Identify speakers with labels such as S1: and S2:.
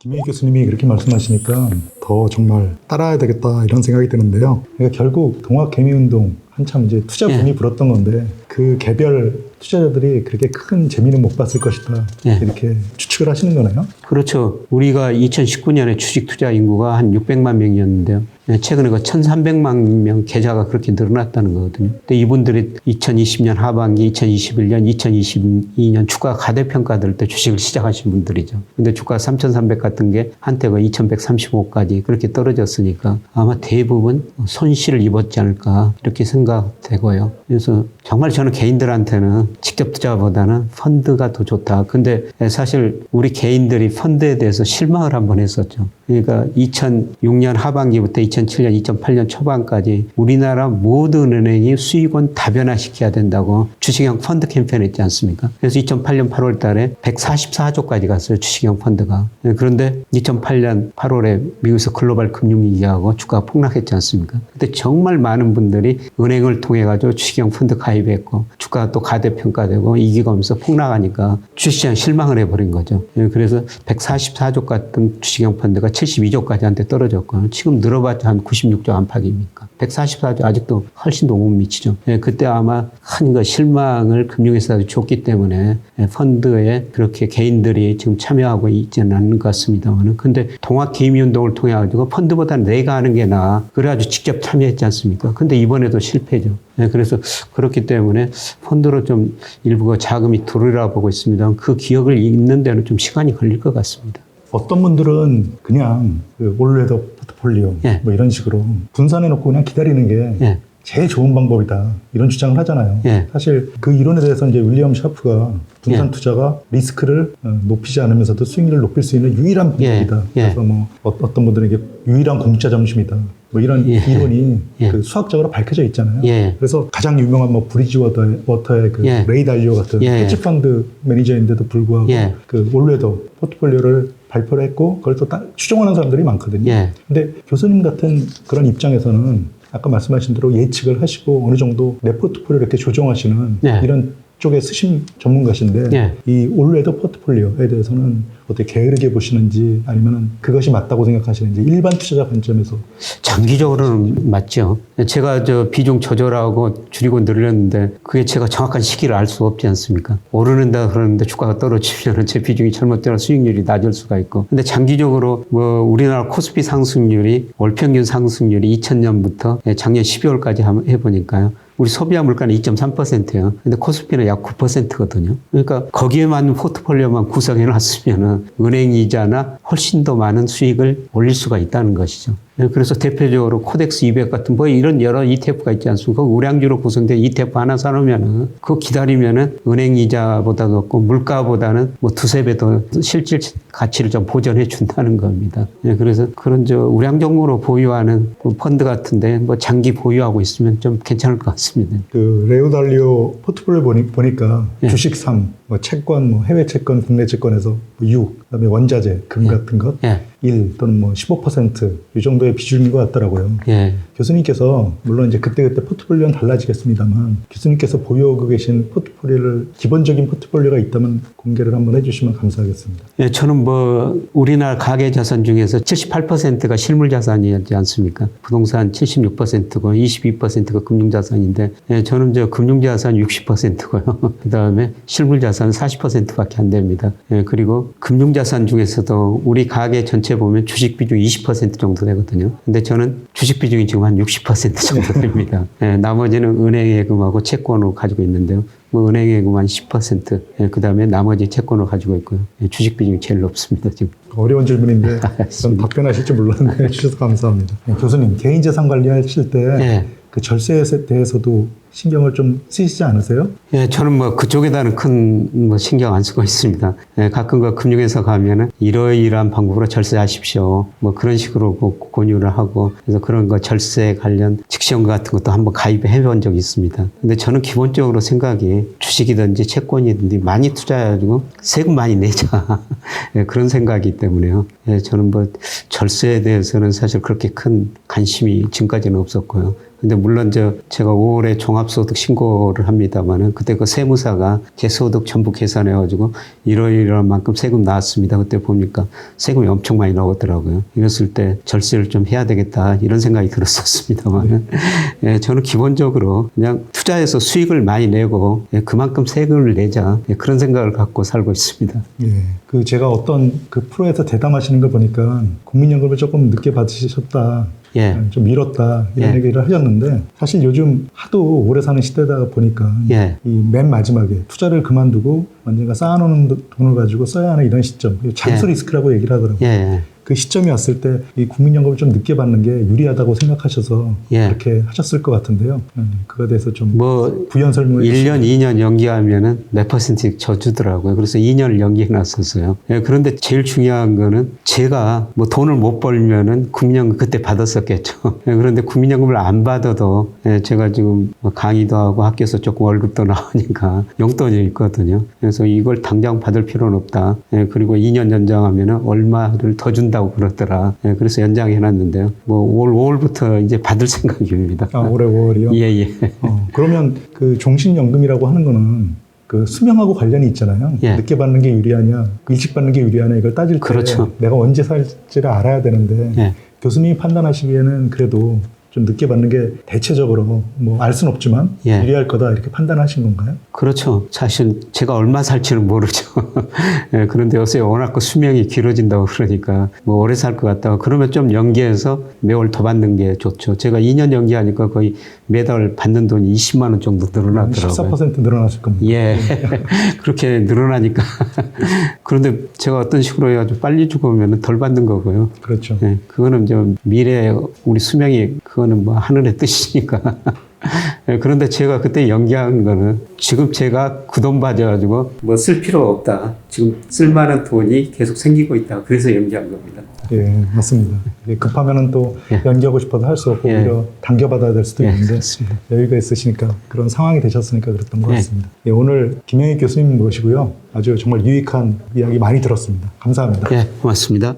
S1: 김혜희 교수님이 그렇게 말씀하시니까 더 정말 따라야 되겠다 이런 생각이 드는데요. 그러니까 결국 동학개미운동 한참 이제 투자 붐이 불었던 건데 그 개별 투자자들이 그렇게 큰 재미는 못 봤을 것이다 이렇게 추측을 하시는 거네요.
S2: 그렇죠. 우리가 2019년에 주식 투자 인구가 한 600만 명이었는데요. 최근에 그 1,300만 명 계좌가 그렇게 늘어났다는 거거든요. 근데 이분들이 2020년 하반기, 2021년, 2022년 주가 가대평가될 때 주식을 시작하신 분들이죠. 근데 주가 3,300 같은 게 한때가 2,135까지 그렇게 떨어졌으니까 아마 대부분 손실을 입었지 않을까 이렇게 생각되고요. 그래서 정말 저는 개인들한테는 직접 투자보다는 펀드가 더 좋다. 근데 사실 우리 개인들이 펀드에 대해서 실망을 한번 했었죠. 그러니까 2006년 하반기부터 2007년, 2008년 초반까지 우리나라 모든 은행이 수익원 다변화시켜야 된다고 주식형 펀드 캠페인 했지 않습니까? 그래서 2008년 8월 달에 144조까지 갔어요. 주식형 펀드가. 그런데 2008년 8월에 미국에서 글로벌 금융위기하고 주가가 폭락했지 않습니까? 그때 정말 많은 분들이 은행을 통해 가지고 주식형 펀드 가입했고 주가가 또 가대평가되고 이기가면서 폭락하니까 주식시장 실망을 해버린 거죠. 그래서 144조 같은 주식형 펀드가 72조까지 한테 떨어졌고 지금 늘어봤자 한 96조 안팎입니까? 144조 아직도 훨씬 더 못 미치죠. 그때 아마 큰 거 실망을 금융회사도 줬기 때문에 펀드에 그렇게 개인들이 지금 참여하고 있지는 않는 것 같습니다만 근데 동학개미운동을 통해 가지고 펀드보다 내가 하는 게 나아. 그래가지고 직접 참여했지 않습니까? 근데 이번에도 실패죠. 그래서 그렇기 때문에 펀드로 좀 일부가 자금이 들어오라 보고 있습니다. 그 기억을 잊는 데는 좀 시간이 걸릴 것 같습니다.
S1: 어떤 분들은 그냥 그 올웨더 포트폴리오 뭐 이런 식으로 분산해놓고 그냥 기다리는 게 제일 좋은 방법이다 이런 주장을 하잖아요. 사실 그 이론에 대해서 이제 윌리엄 샤프가 분산 투자가 리스크를 높이지 않으면서도 수익률을 높일 수 있는 유일한 방법이다. 그래서 뭐 어떤 분들은 이게 유일한 공짜 점심이다. 뭐 이런 이론이 그 수학적으로 밝혀져 있잖아요. 그래서 가장 유명한 뭐 브리지 워터의 그 레이 달리오 같은 헤지 펀드 매니저인데도 불구하고 그 올웨더 포트폴리오를 발표를 했고 그걸 또 추종하는 사람들이 많거든요. 근데 교수님 같은 그런 입장에서는 아까 말씀하신 대로 예측을 하시고 어느 정도 내 포트폴리오를 이렇게 조정하시는 이런 쪽에 수심 전문가신데 이 올웨더 포트폴리오에 대해서는 어떻게 게으르게 보시는지 아니면 그것이 맞다고 생각하시는지 일반 투자자 관점에서
S2: 장기적으로는 맞죠. 제가 비중 조절하고 줄이고 늘렸는데 그게 제가 정확한 시기를 알 수 없지 않습니까? 오르는다 그러는데 주가가 떨어지면 제 비중이 잘못되면 수익률이 낮을 수가 있고. 근데 장기적으로 뭐 우리나라 코스피 상승률이 월 평균 상승률이 2000년부터 작년 12월까지 해보니까요. 우리 소비자 물가는 2.3%예요. 근데 코스피는 약 9%거든요. 그러니까 거기에 맞는 포트폴리오만 구성해 놨으면은 은행 이자나 훨씬 더 많은 수익을 올릴 수가 있다는 것이죠. 그래서 대표적으로 코덱스 200 같은 뭐 이런 여러 ETF가 있지 않습니까? 우량주로 구성된 ETF 하나 사놓으면은 그거 기다리면은 은행 이자보다 높고 물가보다는 뭐 두세 배 더 실질 가치를 좀 보전해 준다는 겁니다. 그래서 그런 우량 종목으로 보유하는 펀드 같은데 뭐 장기 보유하고 있으면 좀 괜찮을 것 같습니다.
S1: 그 레오 달리오 포트폴리오 보니까 주식 3, 뭐 채권, 뭐 해외 채권, 국내 채권에서 6, 그다음에 원자재, 금 같은 것 1 또는 뭐 15% 이 정도의 비중인 것 같더라고요. 교수님께서 물론 이제 그때그때 포트폴리오는 달라지겠습니다만 교수님께서 보유하고 계신 포트폴리오를 기본적인 포트폴리오가 있다면 공개를 한번 해주시면 감사하겠습니다.
S2: 저는 뭐 우리나라 가계 자산 중에서 78%가 실물 자산이지 않습니까? 부동산 76%고 22%가 금융 자산인데 저는 금융 자산 60%고요. 그다음에 실물 자산 40%밖에 안 됩니다. 그리고 금융 자산 중에서도 우리 가계 전체 보면 주식 비중이 20% 정도 되거든요. 근데 저는 주식 비중이 지금 한 60% 정도 됩니다. 나머지는 은행 예금하고 채권으로 가지고 있는데요. 뭐 은행 예금 한 10%, 그 다음에 나머지 채권을 가지고 있고요. 주식 비중이 제일 높습니다, 지금.
S1: 어려운 질문인데 전 답변하실 줄 몰랐는데 해주셔서 감사합니다. 교수님, 개인 재산 관리하실 때 그 절세에 대해서도 신경을 좀 쓰시지 않으세요?
S2: 저는 뭐 그쪽에다는 큰 뭐 신경 안 쓰고 있습니다. 가끔 그 금융회사 가면은 이러이러한 방법으로 절세하십시오. 뭐 그런 식으로 권유를 하고 그래서 그런 거 절세 관련 직시험 같은 것도 한번 가입해 본 적이 있습니다. 근데 저는 기본적으로 생각이 주식이든지 채권이든지 많이 투자해가지고 세금 많이 내자. 그런 생각이기 때문에요. 저는 뭐 절세에 대해서는 사실 그렇게 큰 관심이 지금까지는 없었고요. 근데 물론 제가 5월에 종합 종합소득 신고를 합니다만은 그때 그 세무사가 제 소득 전부 계산해가지고 이러이러한 만큼 세금 나왔습니다. 그때 보니까 세금이 엄청 많이 나오더라고요. 이랬을 때 절세를 좀 해야 되겠다 이런 생각이 들었었습니다만은 예, 저는 기본적으로 그냥 투자해서 수익을 많이 내고 예, 그만큼 세금을 내자 예, 그런 생각을 갖고 살고 있습니다.
S1: 예. 그 제가 어떤 그 프로에서 대담하시는 걸 보니까 국민연금을 조금 늦게 받으셨다.
S2: 예.
S1: 좀 미뤘다 이런
S2: 예.
S1: 얘기를 하셨는데 사실 요즘 하도 오래 사는 시대다 보니까
S2: 예.
S1: 이 맨 마지막에 투자를 그만두고 언젠가 쌓아놓은 돈을 가지고 써야 하는 이런 시점 잠수
S2: 예.
S1: 리스크라고 얘기를 하더라고요.
S2: 예.
S1: 그 시점이 왔을 때 이 국민연금을 좀 늦게 받는 게 유리하다고 생각하셔서
S2: 예.
S1: 그렇게 하셨을 것 같은데요. 그거에 대해서 좀
S2: 뭐
S1: 부연 설명해
S2: 1년, 2년 연기하면은 몇 퍼센트씩 져주더라고요. 그래서 2년을 연기해 놨었어요. 예, 그런데 제일 중요한 거는 제가 뭐 돈을 못 벌면은 국민연금 그때 받았었겠죠. 예, 그런데 국민연금을 안 받아도 예, 제가 지금 뭐 강의도 하고 학교에서 조금 월급도 나오니까 용돈이 있거든요. 그래서 이걸 당장 받을 필요는 없다. 예, 그리고 2년 연장하면은 얼마를 더 준다고 그러더라. 예, 그래서 연장해 놨는데요. 뭐 5월부터 이제 받을 생각입니다.
S1: 아, 올해 5월이요?
S2: 예, 예.
S1: 그러면 그 종신연금이라고 하는 거는 그 수명하고 관련이 있잖아요.
S2: 예.
S1: 늦게 받는 게 유리하냐, 일찍 받는 게 유리하냐 이걸 따질 때
S2: 그렇죠.
S1: 내가 언제 살지를 알아야 되는데
S2: 예.
S1: 교수님이 판단하시기에는 그래도 좀 늦게 받는 게 대체적으로 뭐 알 수는 없지만
S2: 예.
S1: 유리할 거다 이렇게 판단하신 건가요?
S2: 그렇죠. 사실 제가 얼마 살지는 모르죠. 예, 그런데 요새 워낙 그 수명이 길어진다고 그러니까 뭐 오래 살 것 같다고 그러면 좀 연기해서 매월 더 받는 게 좋죠. 제가 2년 연기하니까 거의 매달 받는 돈이 20만 원 정도 늘어나더라고요.
S1: 14% 늘어났을 겁니다.
S2: 예. 그렇게 늘어나니까. 그런데 제가 어떤 식으로 해가지고 빨리 죽으면 덜 받는 거고요.
S1: 그렇죠.
S2: 예, 그거는 좀 미래 우리 수명이 그거는 뭐 하늘의 뜻이니까. 예, 그런데 제가 그때 연기한 거는 지금 제가 그 돈 받아가지고 뭐 쓸 필요 없다. 지금 쓸만한 돈이 계속 생기고 있다. 그래서 연기한 겁니다.
S1: 예, 맞습니다. 급하면은 또
S2: 예.
S1: 연기하고 싶어도 할 수 없고
S2: 예.
S1: 오히려 당겨받아야 될 수도
S2: 예,
S1: 있는데
S2: 그렇습니다.
S1: 여유가 있으시니까 그런 상황이 되셨으니까 그랬던 것
S2: 예.
S1: 같습니다. 예, 오늘 김영익 교수님 모시고요. 아주 정말 유익한 이야기 많이 들었습니다. 감사합니다.
S2: 예, 고맙습니다.